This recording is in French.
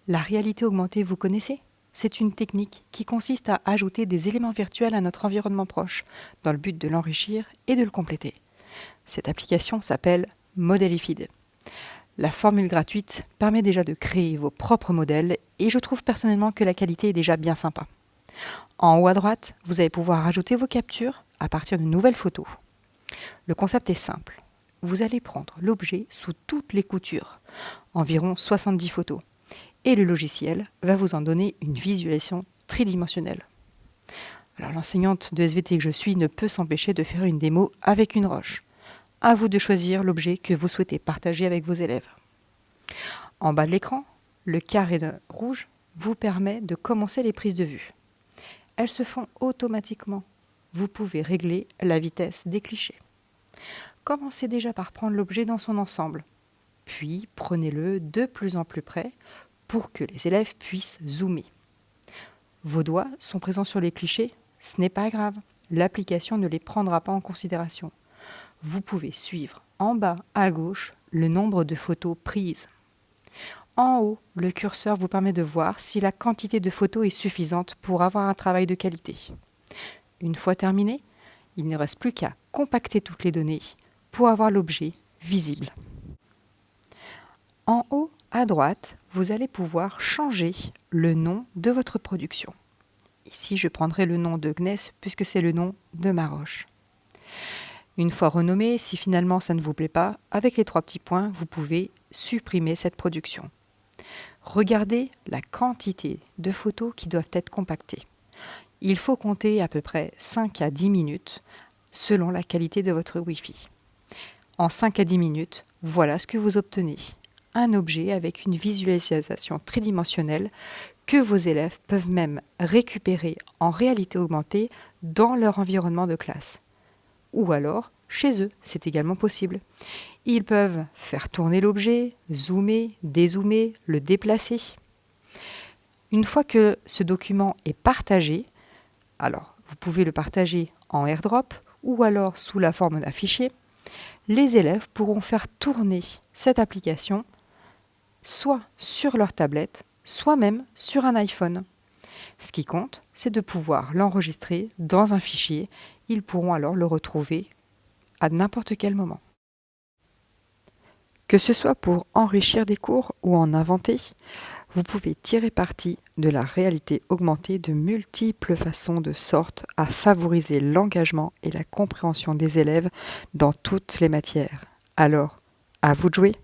La réalité augmentée, vous connaissez? C'est une technique qui consiste à ajouter des éléments virtuels à notre environnement proche, dans le but de l'enrichir et de le compléter. Cette application s'appelle Modelify. La formule gratuite permet déjà de créer vos propres modèles et je trouve personnellement que la qualité est déjà bien sympa. En haut à droite, vous allez pouvoir ajouter vos captures à partir de nouvelles photos. Le concept est simple. Vous allez prendre l'objet sous toutes les coutures, environ 70 photos, et le logiciel va vous en donner une visualisation tridimensionnelle. Alors l'enseignante de SVT que je suis ne peut s'empêcher de faire une démo avec une roche. À vous de choisir l'objet que vous souhaitez partager avec vos élèves. En bas de l'écran, le carré rouge vous permet de commencer les prises de vue. Elles se font automatiquement. Vous pouvez régler la vitesse des clichés. Commencez déjà par prendre l'objet dans son ensemble, puis prenez-le de plus en plus près pour que les élèves puissent zoomer. Vos doigts sont présents sur les clichés, ce n'est pas grave, l'application ne les prendra pas en considération. Vous pouvez suivre en bas à gauche le nombre de photos prises. En haut, le curseur vous permet de voir si la quantité de photos est suffisante pour avoir un travail de qualité. Une fois terminé, il ne reste plus qu'à compacter toutes les données pour avoir l'objet visible. En haut à droite, vous allez pouvoir changer le nom de votre production. Ici, je prendrai le nom de Gness puisque c'est le nom de ma roche. Une fois renommé, si finalement ça ne vous plaît pas, avec les 3 petits points, vous pouvez supprimer cette production. Regardez la quantité de photos qui doivent être compactées. Il faut compter à peu près 5 à 10 minutes selon la qualité de votre Wi-Fi. En 5 à 10 minutes, voilà ce que vous obtenez. Un objet avec une visualisation tridimensionnelle que vos élèves peuvent même récupérer en réalité augmentée dans leur environnement de classe. Ou alors, chez eux, c'est également possible. Ils peuvent faire tourner l'objet, zoomer, dézoomer, le déplacer. Une fois que ce document est partagé, alors vous pouvez le partager en AirDrop ou alors sous la forme d'un fichier, les élèves pourront faire tourner cette application soit sur leur tablette, soit même sur un iPhone. Ce qui compte, c'est de pouvoir l'enregistrer dans un fichier. Ils pourront alors le retrouver à n'importe quel moment. Que ce soit pour enrichir des cours ou en inventer, vous pouvez tirer parti de la réalité augmentée de multiples façons de sorte à favoriser l'engagement et la compréhension des élèves dans toutes les matières. Alors, à vous de jouer!